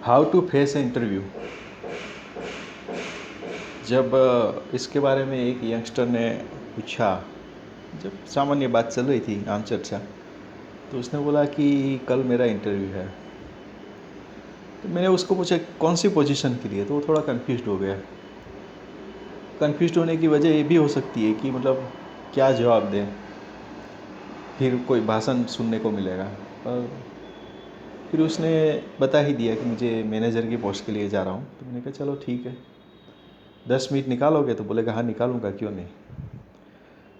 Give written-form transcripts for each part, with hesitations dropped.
How to face a interview. जब इसके बारे में एक यंगस्टर ने पूछा, जब सामान्य बात चल रही थी आम चर्चा, तो उसने बोला कि कल मेरा इंटरव्यू है। तो मैंने उसको पूछा कौन सी पोजीशन के लिए, तो वो थोड़ा कंफ्यूज हो गया। कंफ्यूज होने की वजह ये भी हो सकती है कि मतलब क्या जवाब दें, फिर कोई भाषण सुनने को मिलेगा। और फिर उसने बता ही दिया कि मुझे मैनेजर की पोस्ट के लिए जा रहा हूँ। तो मैंने कहा चलो ठीक है, 10 मिनट निकालोगे? तो बोलेगा हाँ निकालूंगा, क्यों नहीं।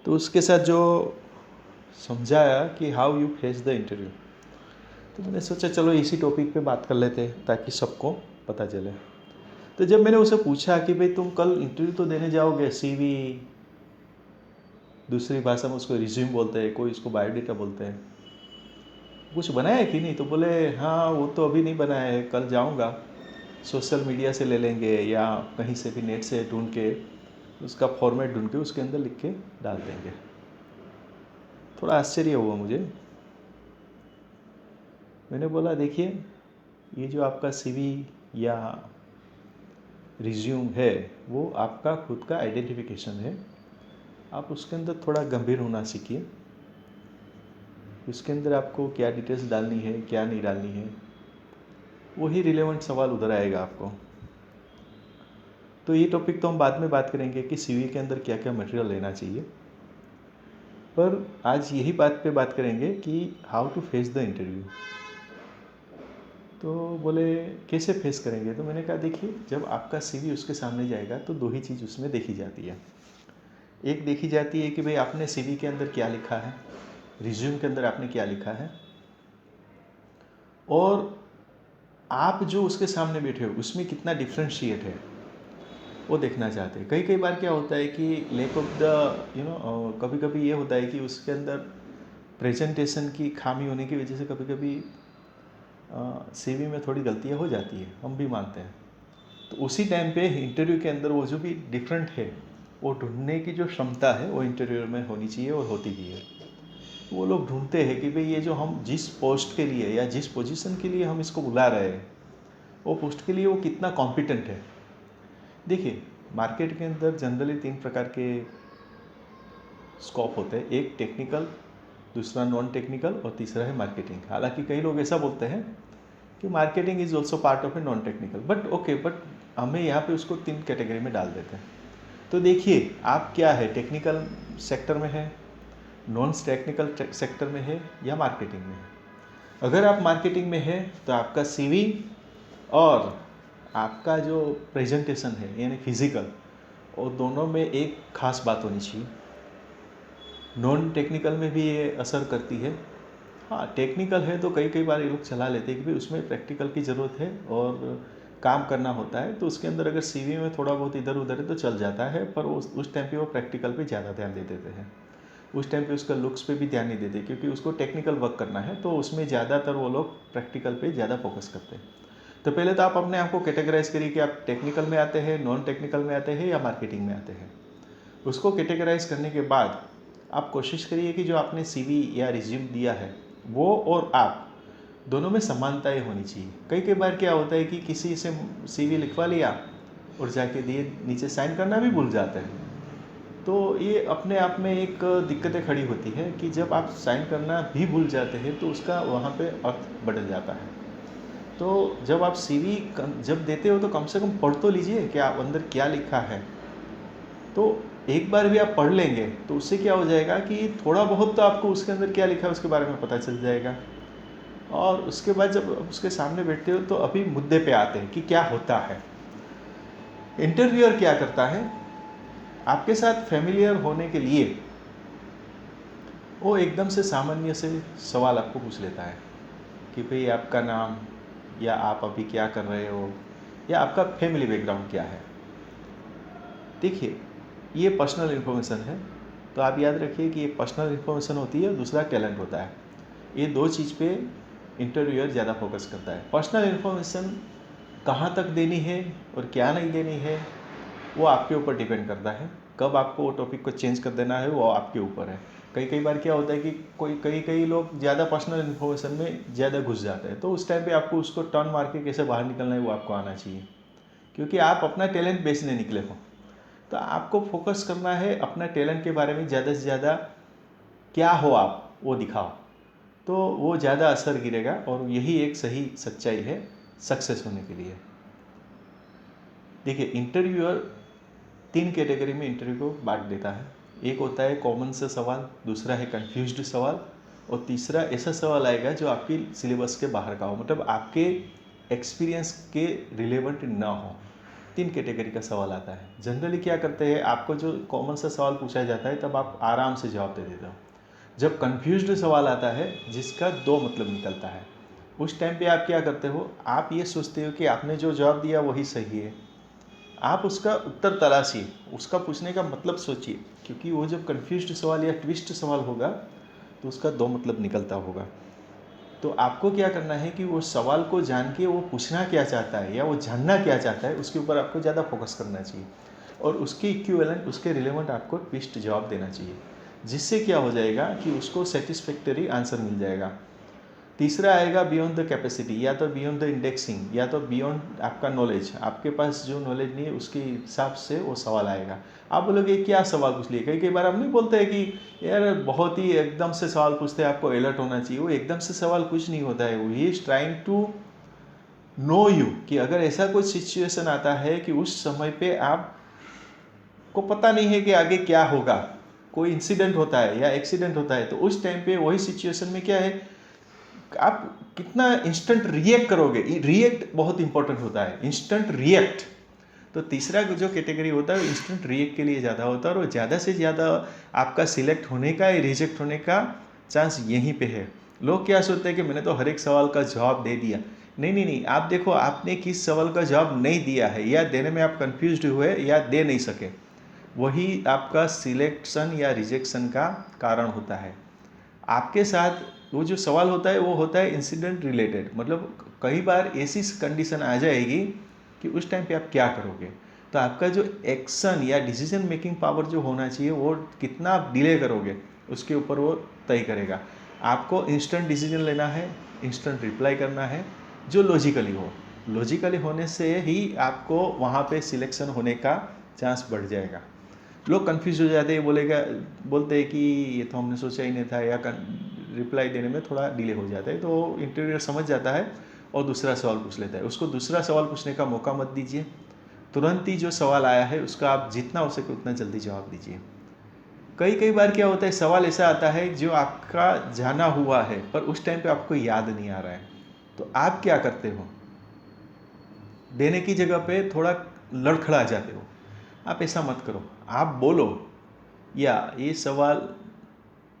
तो उसके साथ जो समझाया कि how you face the interview, तो मैंने सोचा चलो इसी टॉपिक पे बात कर लेते हैं ताकि सबको पता चले। तो जब मैंने उसे पूछा कि भाई तुम कल इंटरव्यू तो देने जाओगे, सीवी दूसरी भाषा में उसको रिज्यूम बोलते हैं, कोई इसको बायोडेटा बोलते हैं, कुछ बनाया है कि नहीं? तो बोले हाँ वो तो अभी नहीं बनाया है, कल जाऊंगा, सोशल मीडिया से ले लेंगे या कहीं से भी नेट से ढूंढ के उसका फॉर्मेट ढूंढ के उसके अंदर लिख के डाल देंगे। थोड़ा आश्चर्य हुआ मुझे। मैंने बोला देखिए, ये जो आपका सीवी या रिज्यूम है वो आपका खुद का आइडेंटिफिकेशन है। आप उसके अंदर थोड़ा गंभीर होना सीखिए। उसके अंदर आपको क्या डिटेल्स डालनी है, क्या नहीं डालनी है, वही रिलेवेंट सवाल उधर आएगा आपको। तो ये टॉपिक तो हम बाद में बात करेंगे कि सीवी के अंदर क्या क्या मटेरियल लेना चाहिए, पर आज यही बात पे बात करेंगे कि how to face the interview. तो बोले कैसे फेस करेंगे? तो मैंने कहा देखिए, जब आपका सीवी उसके सामने जाएगा तो दो ही चीज़ उसमें देखी जाती है। एक देखी जाती है कि भाई आपने सीवी के अंदर क्या लिखा है, रिज्यूम के अंदर आपने क्या लिखा है, और आप जो उसके सामने बैठे हो उसमें कितना डिफ्रेंशिएट है वो देखना चाहते हैं। कई कई बार क्या होता है कि लैक ऑफ द कभी कभी ये होता है कि उसके अंदर प्रेजेंटेशन की खामी होने की वजह से कभी कभी सीवी में थोड़ी गलतियाँ हो जाती है, हम भी मानते हैं। तो उसी टाइम पे इंटरव्यू के अंदर वो जो भी डिफरेंट है वो ढूंढने की जो क्षमता है वो इंटरव्यू में होनी चाहिए और होती भी है। वो लोग ढूंढते हैं कि भाई ये जो हम जिस पोस्ट के लिए या जिस पोजीशन के लिए हम इसको बुला रहे हैं वो पोस्ट के लिए वो कितना कॉम्पिटेंट है। देखिए, मार्केट के अंदर जनरली 3 प्रकार के स्कोप होते हैं, एक टेक्निकल, दूसरा नॉन टेक्निकल और तीसरा है मार्केटिंग। हालांकि कई लोग ऐसा बोलते हैं कि marketing is also part of a non technical, but okay, but हमें यहाँ पे उसको 3 कैटेगरी में डाल देते हैं। तो देखिए आप क्या है, टेक्निकल सेक्टर में है, नॉन टेक्निकल सेक्टर में है या मार्केटिंग में है। अगर आप मार्केटिंग में है तो आपका सीवी और आपका जो प्रेजेंटेशन है यानी फिजिकल, और दोनों में एक खास बात होनी चाहिए। नॉन टेक्निकल में भी ये असर करती है। हाँ, टेक्निकल है तो कई कई बार ये लोग चला लेते हैं कि भाई उसमें प्रैक्टिकल की ज़रूरत है और काम करना होता है, तो उसके अंदर अगर सीवी में थोड़ा बहुत इधर उधर है तो चल जाता है, पर उस टाइम पे वो प्रैक्टिकल पे ज़्यादा ध्यान दे देते हैं। उस टाइम पे उसका लुक्स पे भी ध्यान नहीं देते, क्योंकि उसको टेक्निकल वर्क करना है, तो उसमें ज़्यादातर वो लोग प्रैक्टिकल पे ज़्यादा फोकस करते हैं। तो पहले तो आप अपने आप को कैटेगराइज करिए कि आप टेक्निकल में आते हैं, नॉन टेक्निकल में आते हैं या मार्केटिंग में आते हैं। उसको कैटेगराइज करने के बाद आप कोशिश करिए कि जो आपने सीवी या रिज्यूम दिया है वो और आप दोनों में समानताएं होनी चाहिए। कई कई बार क्या होता है कि किसी से सीवी लिखवा लिया और जाके दिए, नीचे साइन करना भी भूल जाते हैं। तो ये अपने आप में एक दिक्कतें खड़ी होती है कि जब आप साइन करना भी भूल जाते हैं तो उसका वहाँ पे अर्थ बदल जाता है। तो जब आप सीवी जब देते हो तो कम से कम पढ़ तो लीजिए कि आप अंदर क्या लिखा है। तो एक बार भी आप पढ़ लेंगे तो उससे क्या हो जाएगा कि थोड़ा बहुत तो आपको उसके अंदर क्या लिखा है उसके बारे में पता चल जाएगा। और उसके बाद जब उसके सामने बैठते हो तो अभी मुद्दे पे आते हैं कि क्या होता है। इंटरव्यूअर क्या करता है, आपके साथ फैमिलियर होने के लिए वो एकदम से सामान्य से सवाल आपको पूछ लेता है कि भाई आपका नाम, या आप अभी क्या कर रहे हो, या आपका फैमिली बैकग्राउंड क्या है। देखिए, ये पर्सनल इन्फॉर्मेशन है, तो आप याद रखिए कि ये पर्सनल इन्फॉर्मेशन होती है, दूसरा टैलेंट होता है। ये दो चीज़ पे इंटरव्यूअर ज़्यादा फोकस करता है। पर्सनल इन्फॉर्मेशन कहाँ तक देनी है और क्या नहीं देनी है वो आपके ऊपर डिपेंड करता है। कब आपको वो टॉपिक को चेंज कर देना है वो आपके ऊपर है। कई कई बार क्या होता है कि कोई कई कई लोग ज़्यादा पर्सनल इन्फॉर्मेशन में ज़्यादा घुस जाते हैं, तो उस टाइम पे आपको उसको टर्न मार के कैसे बाहर निकलना है वो आपको आना चाहिए, क्योंकि आप अपना टैलेंट बेचने निकले हो। तो आपको फोकस करना है अपना टैलेंट के बारे में, ज़्यादा से ज़्यादा क्या हो आप वो दिखाओ, तो वो ज़्यादा असर गिरेगा और यही एक सही सच्चाई है सक्सेस होने के लिए। देखिए, इंटरव्यूअर 3 कैटेगरी में इंटरव्यू को बांट देता है। एक होता है कॉमन से सवाल, दूसरा है कंफ्यूज्ड सवाल, और तीसरा ऐसा सवाल आएगा जो आपकी सिलेबस के बाहर का हो, मतलब आपके एक्सपीरियंस के रिलेवेंट ना हो। 3 कैटेगरी का सवाल आता है। जनरली क्या करते हैं, आपको जो कॉमन सा सवाल पूछा जाता है तब आप आराम से जवाब दे देते हो। जब कंफ्यूज्ड सवाल आता है जिसका 2 मतलब निकलता है, उस टाइम पे आप क्या करते हो, आप ये सोचते हो कि आपने जो जवाब दिया वही सही है। आप उसका उत्तर तलाशिए, उसका पूछने का मतलब सोचिए, क्योंकि वो जब कंफ्यूज्ड सवाल या ट्विस्ट सवाल होगा तो उसका 2 मतलब निकलता होगा। तो आपको क्या करना है कि वो सवाल को जान के वो पूछना क्या चाहता है या वो जानना क्या चाहता है, उसके ऊपर आपको ज़्यादा फोकस करना चाहिए, और उसके इक्विवेलेंट, उसके रिलेवेंट आपको ट्विस्ट जवाब देना चाहिए, जिससे क्या हो जाएगा कि उसको सेटिस्फैक्टरी आंसर मिल जाएगा। तीसरा आएगा बियॉन्ड द कैपेसिटी, या तो बियॉन्ड द इंडेक्सिंग, या तो बियॉन्ड आपका नॉलेज, आपके पास जो नॉलेज नहीं है उसके हिसाब से वो सवाल आएगा। आप बोलोगे क्या सवाल पूछ लिए, कई कई बार हम नहीं बोलते हैं कि यार बहुत ही एकदम से सवाल पूछते हैं, आपको अलर्ट होना चाहिए। वो एकदम से सवाल कुछ नहीं होता है, वो ही is trying to know you, कि अगर ऐसा कोई सिचुएशन आता है कि उस समय पे आप को पता नहीं है कि आगे क्या होगा, कोई इंसिडेंट होता है या एक्सीडेंट होता है, तो उस टाइम पे वही सिचुएशन में क्या है, आप कितना इंस्टेंट रिएक्ट करोगे। रिएक्ट बहुत इंपॉर्टेंट होता है, इंस्टेंट रिएक्ट। तो तीसरा जो कैटेगरी होता है वो इंस्टेंट रिएक्ट के लिए ज़्यादा होता है, और ज़्यादा से ज़्यादा आपका सिलेक्ट होने का या रिजेक्ट होने का चांस यहीं पे है। लोग क्या सोचते हैं कि मैंने तो हर एक सवाल का जवाब दे दिया। नहीं नहीं नहीं, आप देखो आपने किस सवाल का जवाब नहीं दिया है, या देने में आप कंफ्यूज्ड हुए या दे नहीं सके, वही आपका सिलेक्शन या रिजेक्शन का कारण होता है। आपके साथ वो जो सवाल होता है वो होता है इंसिडेंट रिलेटेड, मतलब कई बार ऐसी कंडीशन आ जाएगी कि उस टाइम पे आप क्या करोगे, तो आपका जो एक्शन या डिसीजन मेकिंग पावर जो होना चाहिए वो कितना आप डिले करोगे उसके ऊपर वो तय करेगा। आपको इंस्टेंट डिसीजन लेना है, इंस्टेंट रिप्लाई करना है जो लॉजिकली हो। लॉजिकली होने से ही आपको वहाँ पे सिलेक्शन होने का चांस बढ़ जाएगा। लोग कंफ्यूज हो जाते हैं, बोलते हैं कि ये तो हमने सोचा ही नहीं था, या रिप्लाई देने में थोड़ा डिले हो जाता है, तो इंटरव्यूअर समझ जाता है और दूसरा सवाल पूछ लेता है। उसको दूसरा सवाल पूछने का मौका मत दीजिए, तुरंत ही जो सवाल आया है उसका आप जितना हो सके उतना जल्दी जवाब दीजिए। कई कई बार क्या होता है, सवाल ऐसा आता है जो आपका जाना हुआ है पर उस टाइम पे आपको याद नहीं आ रहा है, तो आप क्या करते हो, देने की जगह पे थोड़ा लड़खड़ा जाते हो। आप ऐसा मत करो, आप बोलो, या ये सवाल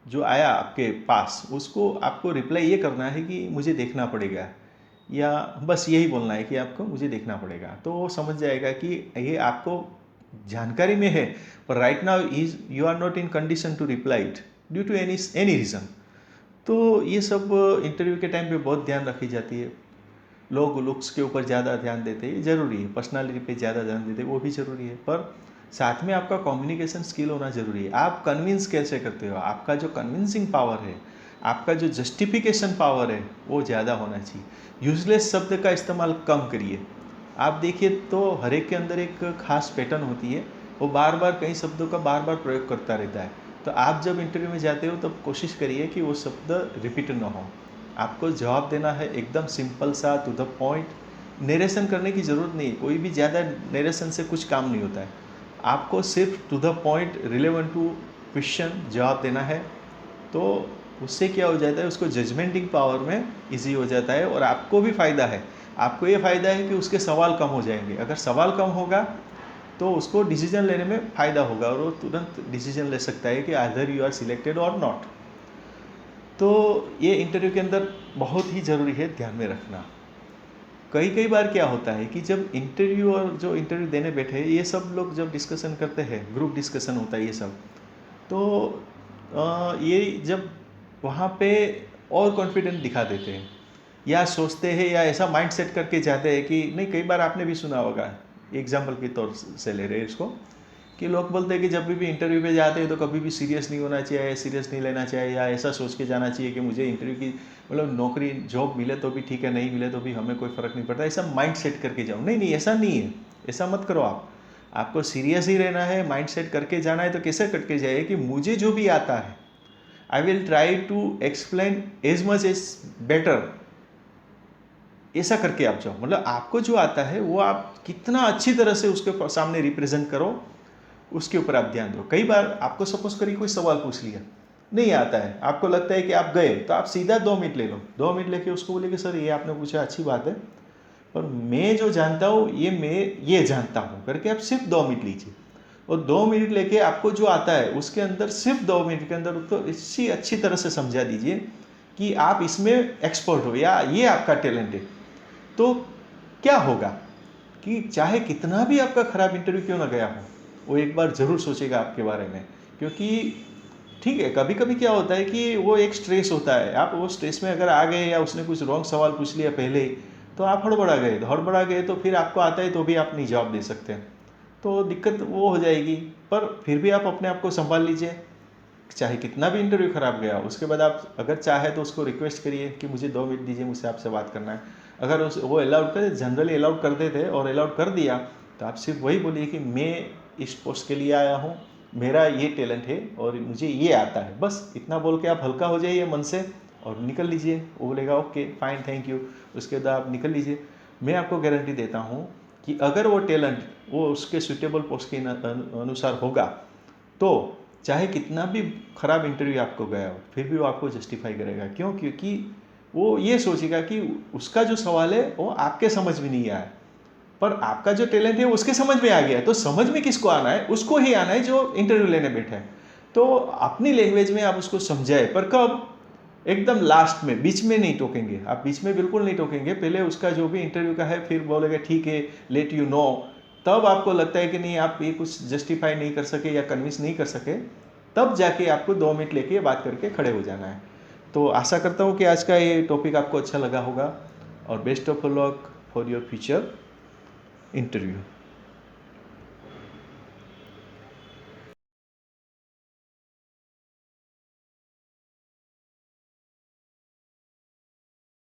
जो आया आपके पास उसको आपको रिप्लाई ये करना है कि मुझे देखना पड़ेगा, या बस यही बोलना है कि आपको मुझे देखना पड़ेगा, तो वो समझ जाएगा कि ये आपको जानकारी में है, पर right now is you are not in condition to reply it due to any reason. तो ये सब इंटरव्यू के टाइम पे बहुत ध्यान रखी जाती है। लोग लुक्स के ऊपर ज़्यादा ध्यान देते हैं, ज़रूरी है, पर्सनालिटी पे ज़्यादा ध्यान देते हैं, वो भी ज़रूरी है, पर साथ में आपका कम्युनिकेशन स्किल होना ज़रूरी है। आप कन्विंस कैसे करते हो, आपका जो कन्विंसिंग पावर है, आपका जो जस्टिफिकेशन पावर है वो ज़्यादा होना चाहिए। यूजलेस शब्द का इस्तेमाल कम करिए। आप देखिए तो हर एक के अंदर एक खास पैटर्न होती है, वो बार बार कई शब्दों का बार बार प्रयोग करता रहता है। तो आप जब इंटरव्यू में जाते हो तब कोशिश करिए कि वो शब्द रिपीट ना हो। आपको जवाब देना है एकदम सिंपल सा, टू द पॉइंट। नरेशन करने की ज़रूरत नहीं है, कोई भी ज़्यादा नरेशन से कुछ काम नहीं होता है। आपको सिर्फ to the point, relevant to question जवाब देना है, तो उससे क्या हो जाता है, उसको जजमेंटिंग पावर में इजी हो जाता है, और आपको भी फ़ायदा है। आपको ये फ़ायदा है कि उसके सवाल कम हो जाएंगे। अगर सवाल कम होगा तो उसको डिसीजन लेने में फ़ायदा होगा, और वो तुरंत डिसीजन ले सकता है कि आइदर यू आर सिलेक्टेड और नॉट। तो ये इंटरव्यू के अंदर बहुत ही ज़रूरी है ध्यान में रखना। कई कई बार क्या होता है कि जब इंटरव्यू और जो इंटरव्यू देने बैठे हैं, ये सब लोग जब डिस्कशन करते हैं, ग्रुप डिस्कशन होता है ये सब, तो ये जब वहाँ पे और कॉन्फिडेंट दिखा देते हैं, या सोचते हैं, या ऐसा माइंड सेट करके जाते हैं कि नहीं, कई बार आपने भी सुना होगा, एग्जाम्पल के तौर से ले रहे हैं इसको, कि लोग बोलते हैं कि जब भी इंटरव्यू पे जाते हैं तो कभी भी सीरियस नहीं होना चाहिए, सीरियस नहीं लेना चाहिए, या ऐसा सोच के जाना चाहिए कि मुझे इंटरव्यू की मतलब नौकरी जॉब मिले तो भी ठीक है, नहीं मिले तो भी हमें कोई फ़र्क नहीं पड़ता, ऐसा माइंड सेट करके जाओ। नहीं नहीं, ऐसा नहीं है, ऐसा मत करो आप। आपको सीरियस ही रहना है, माइंड सेट करके जाना है। तो कैसे करके जाइए कि मुझे जो भी आता है I will try to explain as much as better, ऐसा करके आप जाओ। मतलब आपको जो आता है वो आप कितना अच्छी तरह से उसके सामने रिप्रेजेंट करो, उसके ऊपर आप ध्यान दो। कई बार आपको सपोज करिए कोई सवाल पूछ लिया, नहीं आता है, आपको लगता है कि आप गए, तो आप सीधा 2 मिनट ले लो। 2 मिनट लेके उसको बोले कि सर ये आपने पूछा अच्छी बात है, पर मैं जो जानता हूँ मैं ये जानता हूँ करके आप सिर्फ 2 मिनट लीजिए। और 2 मिनट लेके आपको जो आता है उसके अंदर सिर्फ 2 मिनट के अंदर उसको इसी अच्छी तरह से समझा दीजिए कि आप इसमें एक्सपर्ट हो या ये आपका टैलेंट है। तो क्या होगा कि चाहे कितना भी आपका खराब इंटरव्यू क्यों ना गया हो, वो एक बार ज़रूर सोचेगा आपके बारे में। क्योंकि ठीक है, कभी कभी क्या होता है कि वो एक स्ट्रेस होता है, आप वो स्ट्रेस में अगर आ गए या उसने कुछ रॉन्ग सवाल पूछ लिया पहले ही, तो आप हड़बड़ा गए तो फिर आपको आता है तो भी आप नहीं जवाब दे सकते, तो दिक्कत वो हो जाएगी। पर फिर भी आप अपने आप को संभाल लीजिए, चाहे कितना भी इंटरव्यू खराब गया उसके बाद आप अगर चाहे तो उसको रिक्वेस्ट करिए कि मुझे 2 मिनट दीजिए, मुझसे आपसे बात करना है। अगर वो अलाउड करे, जनरली अलाउड कर देते और अलाउड कर दिया, तो आप सिर्फ वही बोलिए कि मैं इस पोस्ट के लिए आया हूँ, मेरा ये टैलेंट है और मुझे ये आता है, बस इतना बोल के आप हल्का हो जाइए मन से और निकल लीजिए। वो बोलेगा ओके फाइन थैंक यू, उसके बाद आप निकल लीजिए। मैं आपको गारंटी देता हूँ कि अगर वो टैलेंट वो उसके सुटेबल पोस्ट के अनुसार होगा, तो चाहे कितना भी खराब इंटरव्यू आपको गया हो फिर भी वो आपको जस्टिफाई करेगा। क्यों? क्योंकि वो ये सोचेगा कि उसका जो सवाल है वो आपके समझ में नहीं आया, पर आपका जो टैलेंट है उसके समझ में आ गया है। तो समझ में किसको आना है? उसको ही आना है जो इंटरव्यू लेने बैठा है। तो अपनी लैंग्वेज में आप उसको समझाए, पर कब? एकदम लास्ट में, बीच में नहीं टोकेंगे आप, बीच में बिल्कुल नहीं टोकेंगे। पहले उसका जो भी इंटरव्यू का है फिर बोलेगा ठीक है लेट यू नो, तब आपको लगता है कि नहीं आप ये कुछ जस्टिफाई नहीं कर सके या कन्विंस नहीं कर सके, तब जाके आपको 2 मिनट लेके बात करके खड़े हो जाना है। तो आशा करता हूँ कि आज का ये टॉपिक आपको अच्छा लगा होगा, और best of luck for your future interview.